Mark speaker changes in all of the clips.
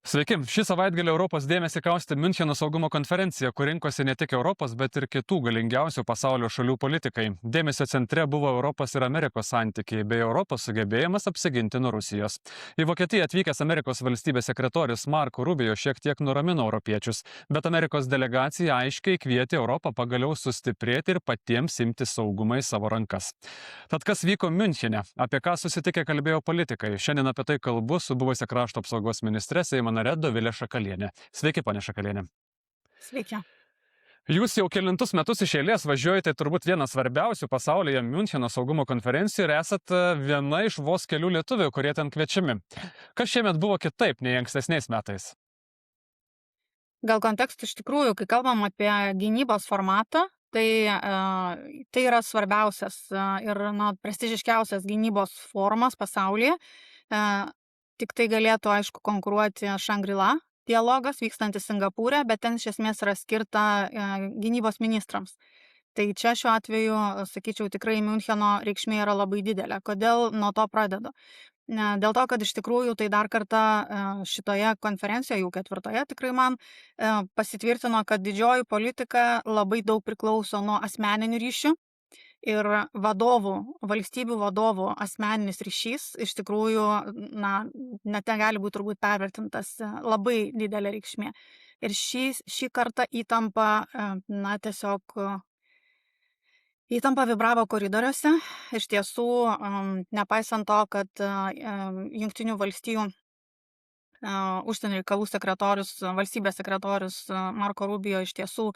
Speaker 1: Sveiki, šį savaitgalį Europos dėmesį kaustė Miuncheno saugumo konferencija, kur rinkosi ne tik Europos, bet ir kitų galingiausių pasaulio šalių politikai. Dėmesio centre buvo Europos ir Amerikos santykiai, bei Europos sugebėjimas apsiginti nuo Rusijos. Į Vokietiją atvykęs Amerikos valstybės sekretorius Marco Rubio šiek tiek nuramino europiečius, bet Amerikos delegacija aiškiai kvietė Europą pagaliau sustiprėti ir patiems imti saugumą į savo rankas. Tad kas vyko Miunchene, apie ką susitikę kalbėjo politikai? Šiandien apie tai kalbu su buvusia krašto apsaugos ministre Seimo nare Dovilė Šakalienė. Sveiki, ponia Šakalienė.
Speaker 2: Sveiki.
Speaker 1: Jūs jau kelintus metus iš eilės važiuojate turbūt vieną svarbiausių pasaulyje Miuncheno saugumo konferencijų ir esat viena iš vos kelių lietuvių, kurie ten kviečiami. Kas šiemet buvo kitaip nei ankstesniais metais?
Speaker 2: Gal kontekstų iš tikrųjų, kai kalbam apie gynybos formatą, tai yra svarbiausias ir prestižiškiausias gynybos forumas pasaulyje. Tik tai galėtų, aišku, konkuruoti Shangri-La dialogas vykstantis Singapūre, bet ten iš esmės yra skirta gynybos ministrams. Tai čia šiuo atveju, sakyčiau, tikrai Miuncheno reikšmė yra labai didelė. Kodėl nuo to pradedu? Dėl to, kad iš tikrųjų tai dar kartą šitoje konferencijoje, jau ketvirtoje tikrai man, pasitvirtino, kad didžioji politika labai daug priklauso nuo asmeninių ryšių ir valstybių vadovų asmeninis ryšys iš tikrųjų, net negali būti turbūt pervertintas, labai didelė reikšmė. Ir šį kartą įtampa vibravo koridoriuose. Iš tiesų, nepaisant to, kad Jungtinių valstijų užsienio reikalų sekretorius, valstybės sekretorius Marco Rubio iš tiesų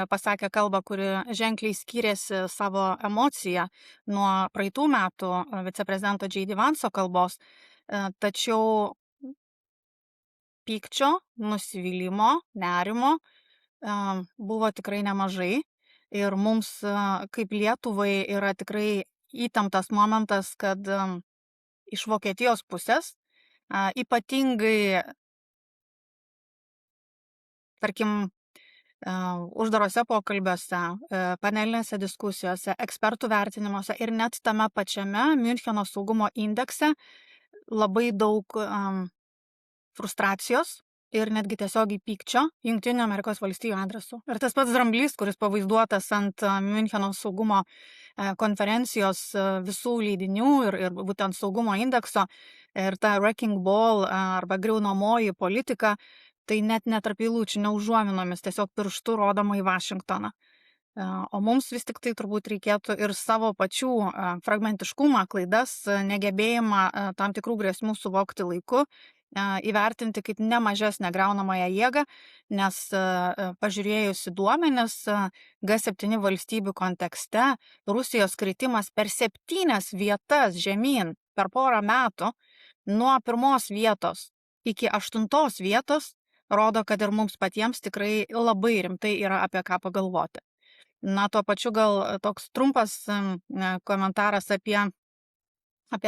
Speaker 2: pasakė kalbą, kuri ženkliai skyrėsi savo emociją nuo praeitų metų viceprezidento J.D. Vance'o kalbos, tačiau pykčio, nusivylimo, nerimo buvo tikrai nemažai ir mums kaip Lietuvai yra tikrai įtemptas momentas, kad iš Vokietijos pusės ypatingai, tarkim, uždarose pokalbiuose, panelinėse diskusijose, ekspertų vertinimuose ir net tame pačiame Miuncheno saugumo indekse labai daug frustracijos ir netgi tiesiogiai pykčio Jungtinių Amerikos valstijų adresu. Ir tas pats dramblys, kuris pavaizduotas ant Miuncheno saugumo konferencijos visų leidinių ir būtent saugumo indekso ir ta wrecking ball arba griaunamoji politika, tai net netarp eilučių, neužuominomis, tiesiog pirštu rodoma į Vašingtoną. O mums vis tik tai turbūt reikėtų ir savo pačių fragmentiškumą, klaidas, negebėjimą tam tikrų grėsmių suvokti laiku, įvertinti kaip nemažesnę griaunamąją jėgą, nes pažiūrėjus į duomenis G7 valstybių kontekste, Rusijos kritimas per 7 vietas žemyn per porą metų nuo 1 vietos iki 8 vietos rodo, kad ir mums patiems tikrai labai rimtai yra apie ką pagalvoti. Tuo pačiu gal toks trumpas komentaras apie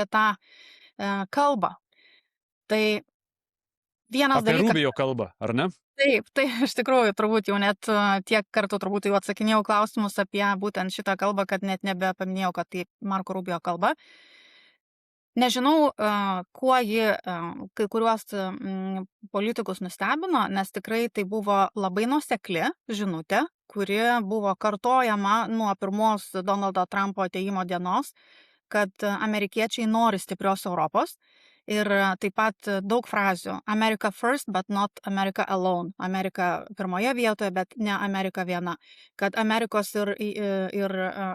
Speaker 2: tą kalbą. Tai vienas
Speaker 1: Apie
Speaker 2: dalykas.
Speaker 1: Rubio kalbą, ar ne?
Speaker 2: Taip, tai iš tikrųjų turbūt jau net tiek kartų turbūt jau atsakinėjau klausimus apie būtent šitą kalbą, kad net nebepaminėjau, kad tai Marco Rubio kalba. Nežinau, kuo ji kai kuriuos politikus nustebino, nes tikrai tai buvo labai nuosekli žinutė, kuri buvo kartojama nuo pirmos Donaldo Trumpo atėjimo dienos, kad amerikiečiai nori stiprios Europos. Ir taip pat daug frazių. America first, but not America alone. Amerika pirmoje vietoje, bet ne Amerika viena. Kad Amerikos ir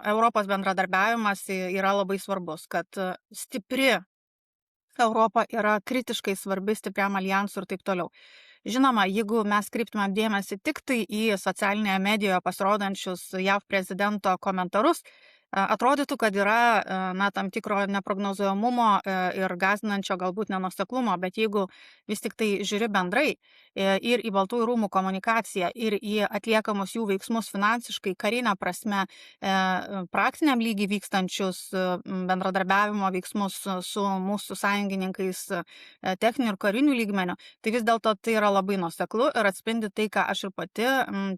Speaker 2: Europos bendradarbiavimas yra labai svarbus. Kad stipri Europa yra kritiškai svarbi stipriam aljansui ir taip toliau. Žinoma, jeigu mes kreiptumėm dėmesį tik tai į socialinėje medijoje pasirodančius JAV prezidento komentarus, atrodytų, kad yra tam tikro neprognozuojamumo ir gąsdinančio galbūt nenuoseklumo, bet jeigu vis tik tai žiūri bendrai ir į Baltųjų rūmų komunikaciją, ir į atliekamus jų veiksmus finansiškai, karinę prasme, praktiniam lygiai vykstančius bendradarbiavimo veiksmus su mūsų sąjungininkais techninių ir karinių lygmenių, tai vis dėlto tai yra labai nuoseklu ir atspindi tai, ką aš ir pati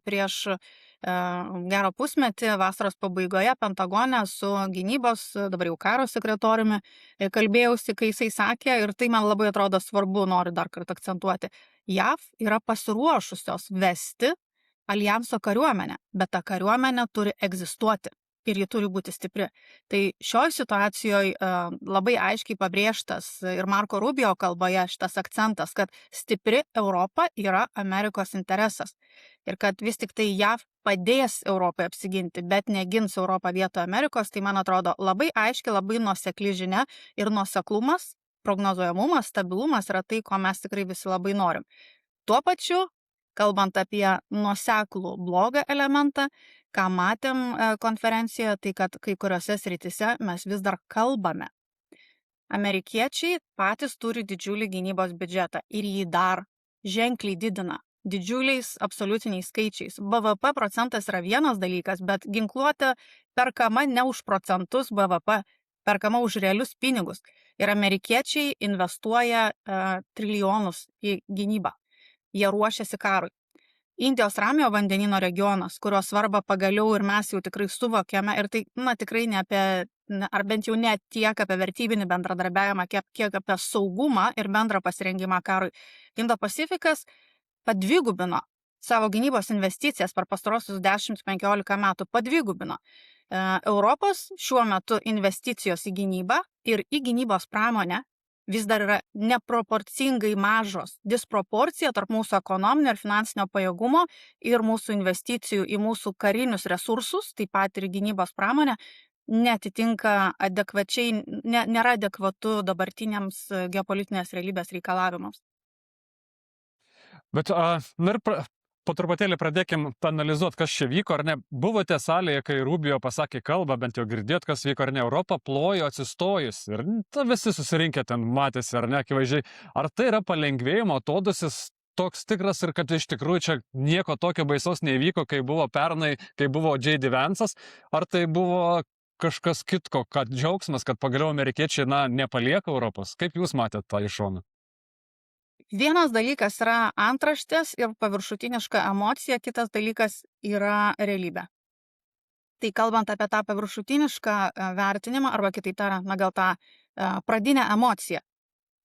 Speaker 2: prieš gerą pusmetį vasaros pabaigoje Pentagone su gynybos, dabar jau karo sekretoriumi, kalbėjausi, kai jisai sakė, ir tai man labai atrodo svarbu, noriu dar kartą akcentuoti, JAV yra pasiruošusios vesti aljanso kariuomenę, bet ta kariuomenė turi egzistuoti ir ji turi būti stipri. Tai šioj situacijoje labai aiškiai pabrėžtas ir Marko Rubio kalboje šitas akcentas, kad stipri Europa yra Amerikos interesas ir kad vis tik tai JAV padės Europai apsiginti, bet negins Europą vietoje Amerikos, tai man atrodo labai aiškiai, labai nuosekli žinia ir nuoseklumas, prognozuojamumas, stabilumas yra tai, ko mes tikrai visi labai norim. Tuo pačiu, kalbant apie nuoseklų blogą elementą, ką matėm konferencijoje, tai kad kai kuriuose srityse mes vis dar kalbame. Amerikiečiai patys turi didžiulį gynybos biudžetą ir jį dar ženkliai didina, didžiuliais absoliutiniais skaičiais. BVP procentas yra vienas dalykas, bet ginkluotė perkama ne už procentus BVP, perkama už realius pinigus. Ir amerikiečiai investuoja trilijonus į gynybą. Jie ruošiasi karui. Indijos Ramiojo vandenyno regionas, kurio svarbą pagaliau ir mes jau tikrai suvokėme, ir tai, tikrai ne apie, ar bent jau ne tiek apie vertybinį bendradarbiavimą, kiek apie saugumą ir bendrą pasirengimą karui. Indo-Pacifikas padvigubino savo gynybos investicijas per pastarosius 10-15 metų, padvigubino. Europos šiuo metu investicijos į gynybą ir į gynybos pramonę vis dar yra neproporcingai mažos. Disproporcija tarp mūsų ekonominio ir finansinio pajėgumo ir mūsų investicijų į mūsų karinius resursus, taip pat ir gynybos pramonę, netitinka adekvačiai, nėra adekvatu dabartiniams geopolitinės realybės reikalavimams.
Speaker 1: Bet, po truputėlį pradėkim analizuoti, kas čia vyko, ar ne. Buvote salėje, kai Rubio pasakė kalbą, bent jau girdėt, kas vyko, ar ne. Europa plojo atsistojus ir visi susirinkę ten matėsi, ar ne, akivaizdžiai. Ar tai yra palengvėjimo atodusis toks tikras ir kad iš tikrųjų čia nieko tokio baisaus neįvyko, kai buvo pernai, kai buvo J.D. Vance'as, ar tai buvo kažkas kitko, kad džiaugsmas, kad pagaliau amerikiečiai, nepalieka Europos? Kaip jūs matėte tą iš šono?
Speaker 2: Vienas dalykas yra antraštės ir paviršutiniška emocija, kitas dalykas yra realybė. Tai kalbant apie tą paviršutinišką vertinimą, arba kitaip tariant, gal tą pradinę emociją.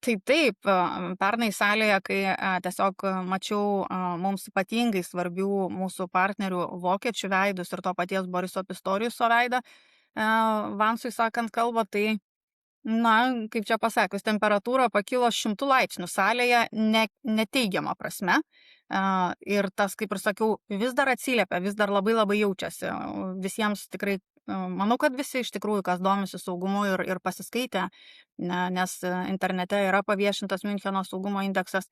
Speaker 2: Tai taip, pernai salėje, kai tiesiog mačiau mums ypatingai svarbių mūsų partnerių vokiečių veidus ir to paties Boriso Pistoriuso veidą, Vansui sakant kalbą, tai kaip čia pasakius, temperatūra pakilo 100 laipsnių salėje, neteigiama prasme. Ir tas, kaip ir sakiau, vis dar atsiliepia, vis dar labai labai jaučiasi. Visiems tikrai, manau, kad visi iš tikrųjų, kas domisi saugumu ir pasiskaitė, nes internete yra paviešintas Miuncheno saugumo indeksas,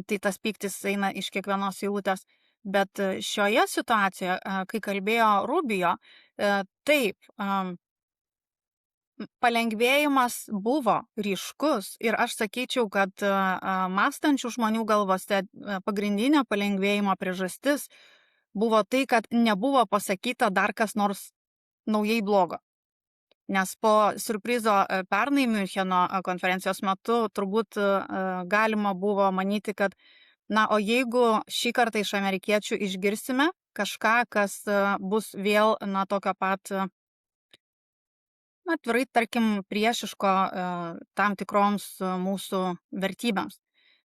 Speaker 2: tai tas pyktis eina iš kiekvienos eilutės. Bet šioje situacijoje, kai kalbėjo Rubio, taip, palengvėjimas buvo ryškus ir aš sakyčiau, kad mąstančių žmonių galvose pagrindinė palengvėjimo priežastis buvo tai, kad nebuvo pasakyta dar kas nors naujai blogo. Nes po siurprizo pernai Miuncheno konferencijos metu turbūt galima buvo manyti, kad o jeigu šį kartą iš amerikiečių išgirsime kažką, kas bus vėl tokio pat atvirai, tarkim, priešiško tam tikroms mūsų vertybėms.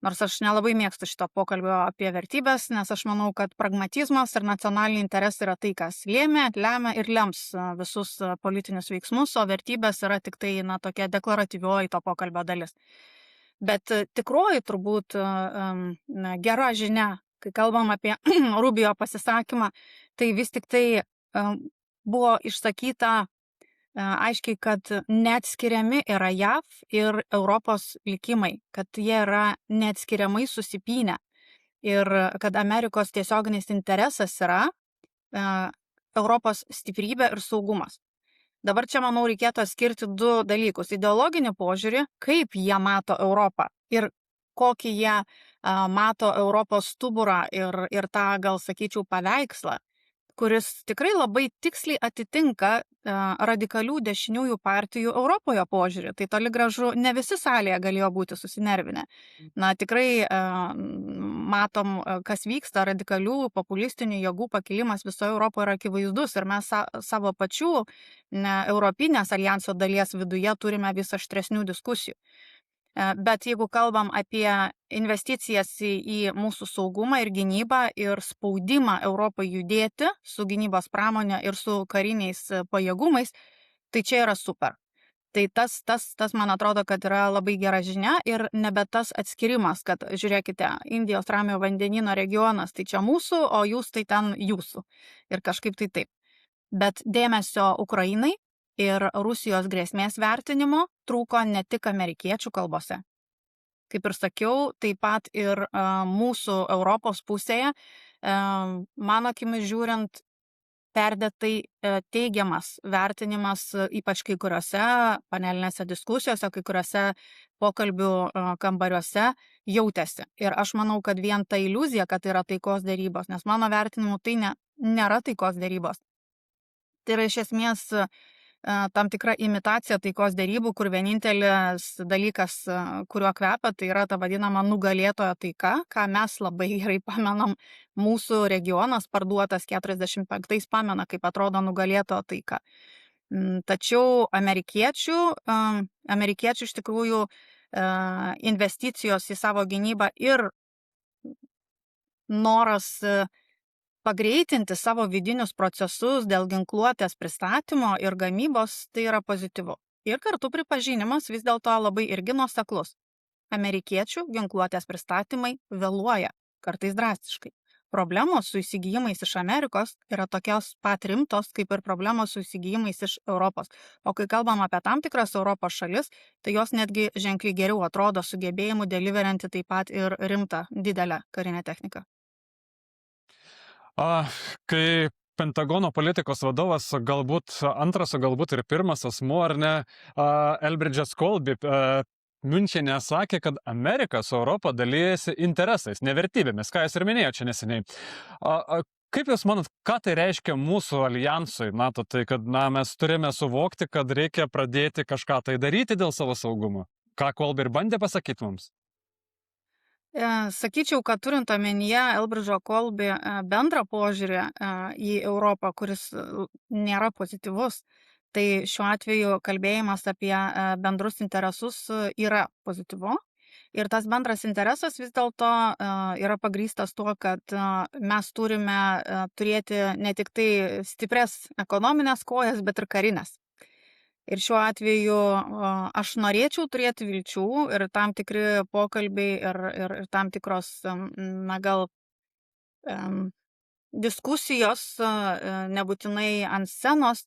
Speaker 2: Nors aš nelabai mėgstu šito pokalbio apie vertybės, nes aš manau, kad pragmatizmas ir nacionaliniai interesai yra tai, kas lemia ir lems visus politinius veiksmus, o vertybės yra tik tai tokia deklaratyvioji to pokalbio dalis. Bet tikroji turbūt gera žinia, kai kalbam apie Rubio pasisakymą, tai vis tik tai buvo išsakyta aiškiai, kad neatskiriami yra JAV ir Europos likimai, kad jie yra neatskiriamai susipynę ir kad Amerikos tiesioginis interesas yra Europos stiprybė ir saugumas. Dabar čia, manau, reikėtų atskirti du dalykus. Ideologinį požiūrį, kaip jie mato Europą ir kokį jie mato Europos stuburą ir tą, gal sakyčiau, paveikslą, kuris tikrai labai tiksliai atitinka radikalių dešiniųjų partijų Europoje požiūrį. Tai toli gražu ne visi salėje galėjo būti susinervinę. Tikrai matom, kas vyksta, radikalių populistinių jėgų pakilimas visoje Europoje yra akivaizdus ir mes savo pačių Europinės alijanso dalies viduje turime vis aštresnių diskusijų. Bet jeigu kalbam apie investicijas į mūsų saugumą ir gynybą ir spaudimą Europai judėti su gynybos pramonė ir su kariniais pajėgumais, tai čia yra super. Tai tas man atrodo, kad yra labai gera žinia ir nebe tas atskirimas, kad žiūrėkite, Indijos Ramiojo vandenyno regionas tai čia mūsų, o jūs tai ten jūsų. Ir kažkaip tai taip. Bet dėmesio Ukrainai ir Rusijos grėsmės vertinimo trūko ne tik amerikiečių kalbose. Kaip ir sakiau, taip pat ir mūsų Europos pusėje, mano akimis žiūrint, perdėtai teigiamas vertinimas, ypač kai kuriuose panelinėse diskusijose, kai kuriuose pokalbių kambariuose jautėsi. Ir aš manau, kad vien ta iliuzija, kad tai yra taikos dėrybos, nes mano vertinimu tai nėra taikos dėrybos. Tai yra iš esmės tam tikra imitacija taikos dėrybų, kur vienintelis dalykas, kuriuo kvepia, tai yra ta vadinama nugalėtojo taika, ką mes labai gerai pamenam, mūsų regionas parduotas 45 pamena, kaip atrodo nugalėtojo taika. Tačiau amerikiečių iš tikrųjų investicijos į savo gynybą ir noras pagreitinti savo vidinius procesus dėl ginkluotės pristatymo ir gamybos, tai yra pozityvu. Ir kartu pripažinimas vis dėlto labai irgi nuoseklus. Amerikiečių ginkluotės pristatymai vėluoja, kartais drastiškai. Problemos su įsigijimais iš Amerikos yra tokios pat rimtos, kaip ir problemos su įsigijimais iš Europos. O kai kalbam apie tam tikras Europos šalis, tai jos netgi ženkliai geriau atrodo sugebėjimu deliverinti taip pat ir rimtą, didelę karinę techniką.
Speaker 1: Kai Pentagono politikos vadovas, galbūt antras, o galbūt ir pirmas asmuo, ar ne, Elbridžas Colby Miunchene sakė, kad Amerika su Europa dalyjasi interesais, ne vertybėmis, ką jūs ir minėjote čia neseniai. Kaip jūs manot, ką tai reiškia mūsų alijansui, NATO, tai kad mes turime suvokti, kad reikia pradėti kažką tai daryti dėl savo saugumo? Ką Colby ir bandė pasakyti mums?
Speaker 2: Sakyčiau, kad turint omenyje Elbridžo Colby bendrą požiūrį į Europą, kuris nėra pozityvus, tai šiuo atveju kalbėjimas apie bendrus interesus yra pozityvu. Ir tas bendras interesas vis dėlto yra pagrįstas tuo, kad mes turime turėti ne tik tai stiprias ekonominės kojas, bet ir karinės. Ir šiuo atveju aš norėčiau turėti vilčių ir tam tikri pokalbiai ir tam tikros, gal diskusijos, nebūtinai ant scenos,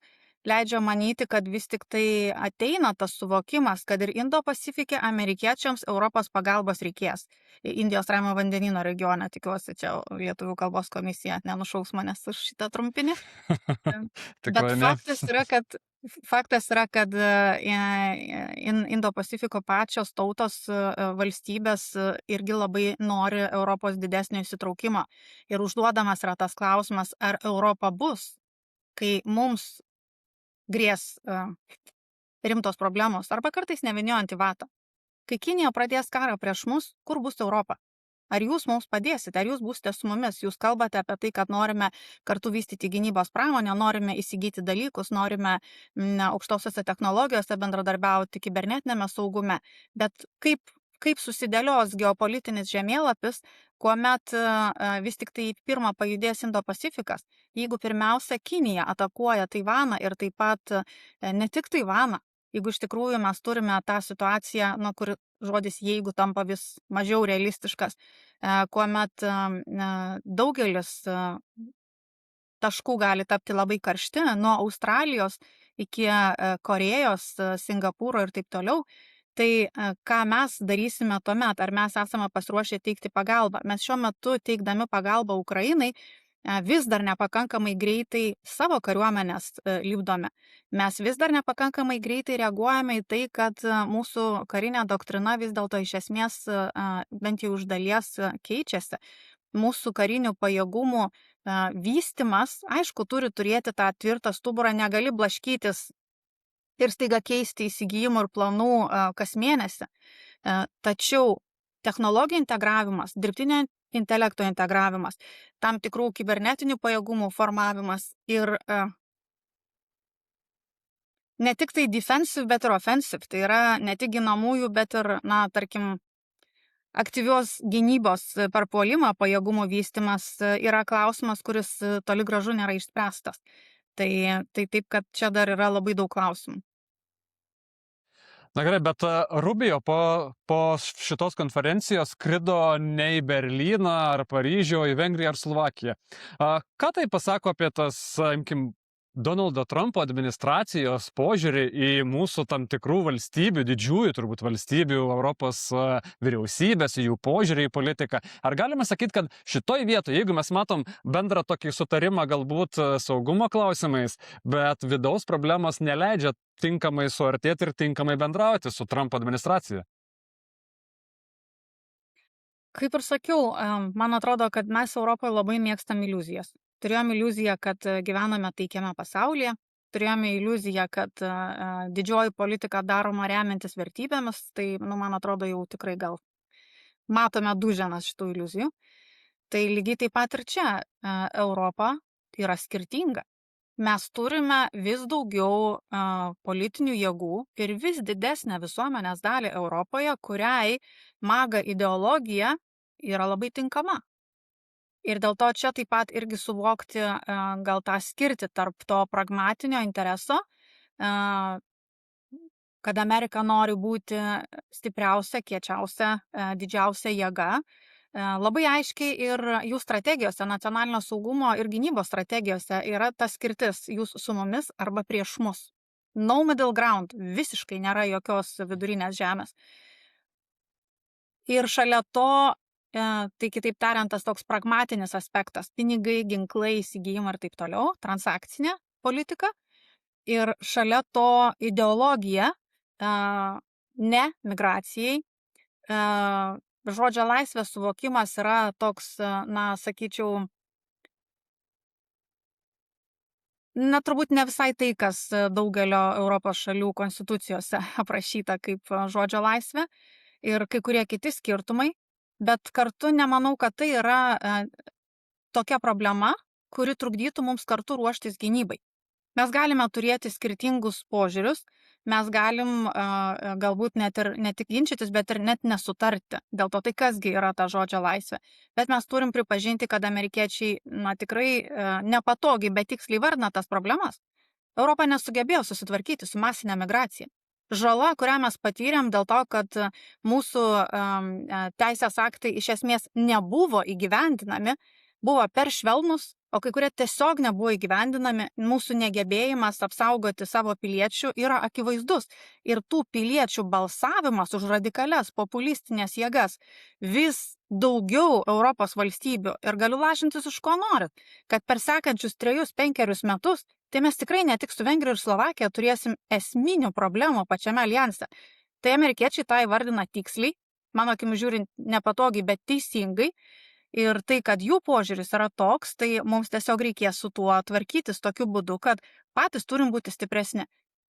Speaker 2: leidžia manyti, kad vis tik tai ateina tas suvokimas, kad ir Indo-Pasifike amerikiečiams Europos pagalbos reikės. Indijos Ramiojo vandenyno regione, tikiuosi, čia lietuvių kalbos komisija nenušaus manęs už šitą trumpinį. Bet faktas yra, kad Indo-Pasifiko pačios tautos valstybės irgi labai nori Europos didesnio įsitraukimo. Ir užduodamas yra tas klausimas, ar Europa bus, kai mums grės rimtos problemos, arba kartais nevyniojant į vatą. Kai Kinija pradės karą prieš mus, kur bus Europa? Ar jūs mums padėsite, ar jūs būsite su mumis? Jūs kalbate apie tai, kad norime kartu vystyti gynybos pramonę, norime įsigyti dalykus, norime aukštosiose technologijose bendradarbiauti kibernetinėme saugume. Bet kaip susidėlios geopolitinis žemėlapis, kuomet vis tik tai pirmą pajudės Indo-Pacifikas, jeigu pirmiausia Kinija atakuoja Taivaną ir taip pat ne tik Taivaną, jeigu iš tikrųjų mes turime tą situaciją, kur žodis jeigu tampa vis mažiau realistiškas, kuomet daugelis taškų gali tapti labai karšti, nuo Australijos iki Korėjos, Singapūro ir taip toliau, tai ką mes darysime tuomet, ar mes esame pasiruošę teikti pagalbą. Mes šiuo metu teikdami pagalbą Ukrainai vis dar nepakankamai greitai savo kariuomenės lipdome. Mes vis dar nepakankamai greitai reaguojame į tai, kad mūsų karinė doktrina vis dėlto iš esmės bent jau iš dalies keičiasi. Mūsų karinių pajėgumų vystimas, aišku, turi turėti tą tvirtą stuburą, negali blaškytis ir staiga keisti įsigijimų ir planų kas mėnesį. Tačiau technologijų integravimas, dirbtinio intelekto integravimas, tam tikrų kibernetinių pajėgumų formavimas ir ne tik tai defensive, bet ir offensive. Tai yra ne tik ginamųjų, bet ir, na, tarkim, aktyvios gynybos per puolimą pajėgumų vystimas yra klausimas, kuris toli gražu nėra išspręstas. Tai taip, kad čia dar yra labai daug klausimų.
Speaker 1: Na gerai, bet Rubio po šitos konferencijos skrido ne į Berlyną ar Paryžių, į Vengriją ar Slovakiją. Ką tai pasako apie tas, imkim, Donaldo Trumpo administracijos požiūrį į mūsų tam tikrų valstybių, didžiųjų turbūt valstybių, Europos vyriausybės, jų požiūrį į politiką? Ar galima sakyti, kad šitoj vietoje, jeigu mes matom bendrą tokį sutarimą galbūt saugumo klausimais, bet vidaus problemos neleidžia tinkamai suartėti ir tinkamai bendrauti su Trumpo administracija?
Speaker 2: Kaip ir sakiau, man atrodo, kad mes Europoje labai mėgstam iliuzijas. Turėjome iliuziją, kad gyvename taikiame pasaulyje, turėjome iliuziją, kad didžioji politika daroma remiantis vertybėmis, tai, man atrodo, jau tikrai gal matome duženas šitų iliuzijų. Tai lygiai taip pat ir čia Europa yra skirtinga. Mes turime vis daugiau politinių jėgų ir vis didesnę visuomenės dalį Europoje, kuriai MAGA ideologija yra labai tinkama. Ir dėl to čia taip pat irgi suvokti gal tą skirtį tarp to pragmatinio intereso, kad Amerika nori būti stipriausia, kiečiausia, didžiausia jėga. Labai aiškiai ir jų strategijose, nacionalinio saugumo ir gynybos strategijose yra ta skirtis: jūs su mumis arba prieš mus. No middle ground, visiškai nėra jokios vidurinės žemės. Ir šalia to, tai kitaip tariant, tas toks pragmatinis aspektas - pinigai, ginklai, įsigijimai ir taip toliau, transakcinė politika. Ir šalia to ideologija, ne migracijai, žodžio laisvės suvokimas yra toks, na, sakyčiau, turbūt ne visai tai, kas daugelio Europos šalių konstitucijose aprašyta kaip žodžio laisvė ir kai kurie kiti skirtumai, bet kartu nemanau, kad tai yra tokia problema, kuri trukdytų mums kartu ruoštis gynybai. Mes galime turėti skirtingus požiūrius, mes galim galbūt net ir ne tik ginčytis, bet ir net nesutarti. Dėl to tai kasgi yra ta žodžio laisvė. Bet mes turim pripažinti, kad amerikiečiai, tikrai nepatogiai, bet tiksliai vardina tas problemas. Europa nesugebėjo susitvarkyti su masinė migracija. Žala, kurią mes patyrėm dėl to, kad mūsų teisės aktai iš esmės nebuvo įgyvendinami, buvo per švelnus, o kai kurie tiesiog nebuvo įgyvendinami, mūsų negebėjimas apsaugoti savo piliečių yra akivaizdus. Ir tų piliečių balsavimas už radikalias populistinės jėgas vis daugiau Europos valstybių, ir galiu lažintis iš ko norit, kad per sekančius 3-5 metus, tai mes tikrai ne tik su Vengrija ir Slovakija turėsim esminių problemų pačiame alijanse. Tai amerikiečiai tą įvardina tiksliai, mano akimis žiūrint nepatogiai, bet teisingai. Ir tai, kad jų požiūris yra toks, tai mums tiesiog reikės su tuo tvarkytis tokiu būdu, kad patys turim būti stipresni.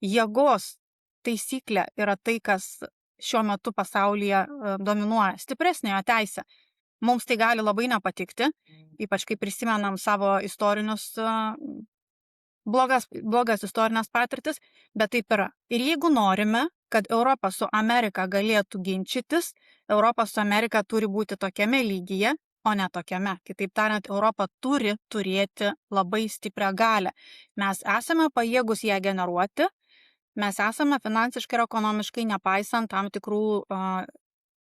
Speaker 2: Jėgos taisyklė yra tai, kas šiuo metu pasaulyje dominuoja, stipresniojo teisė. Mums tai gali labai nepatikti, ypač kai prisimenam savo istorinius blogas istorinės patirtis, bet taip yra. Ir jeigu norime, kad Europa su Amerika galėtų ginčytis, Europa su Amerika turi būti tokiame lygyje, o ne tokiame. Kitaip tariant, Europa turi turėti labai stiprią galią. Mes esame pajėgus ją generuoti, mes esame finansiškai ir ekonomiškai, nepaisant tam tikrų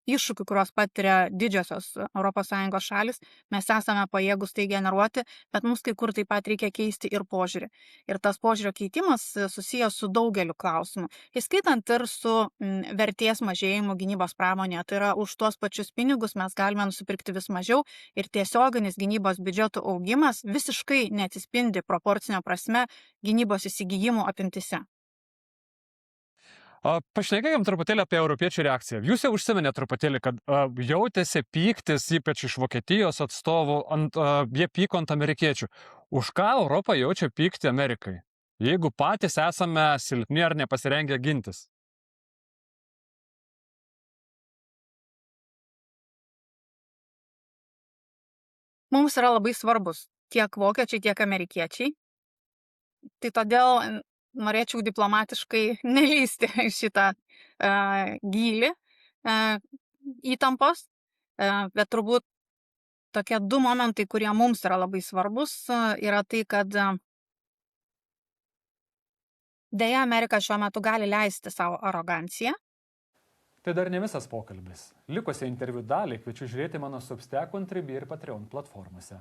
Speaker 2: iššūkių, kurios patiria didžiosios ES šalis, mes esame pajėgus tai generuoti, bet mums kai kur taip pat reikia keisti ir požiūrį. Ir tas požiūrio keitimas susijęs su daugeliu klausimų, įskaitant ir su vertės mažėjimu gynybos pramonėje. Tai yra, už tuos pačius pinigus mes galime nusipirkti vis mažiau ir tiesioginis gynybos biudžeto augimas visiškai neatsispindi proporcinė prasme gynybos įsigijimų apimtise.
Speaker 1: Pašnekėkim truputėlį apie europiečių reakciją. Jūs jau užsiminėte truputėlį, kad jautėsi pyktis, ypač iš Vokietijos atstovų, jie pyko ant amerikiečių. Už ką Europą jaučia pykti Amerikai, jeigu patys esame silpni ar nepasirengę gintis?
Speaker 2: mums yra labai svarbus tiek vokiečiai, tiek amerikiečiai. Tai todėl norėčiau diplomatiškai nelysti į šitą gylį įtampos, bet turbūt tokie du momentai, kurie mums yra labai svarbus, yra tai, kad dėja Amerika šiuo metu gali leisti savo aroganciją.
Speaker 1: Tai dar ne visas pokalbis. Likusią interviu dalį kviečiu žiūrėti mano Substack, Contribui ir Patreon platformose.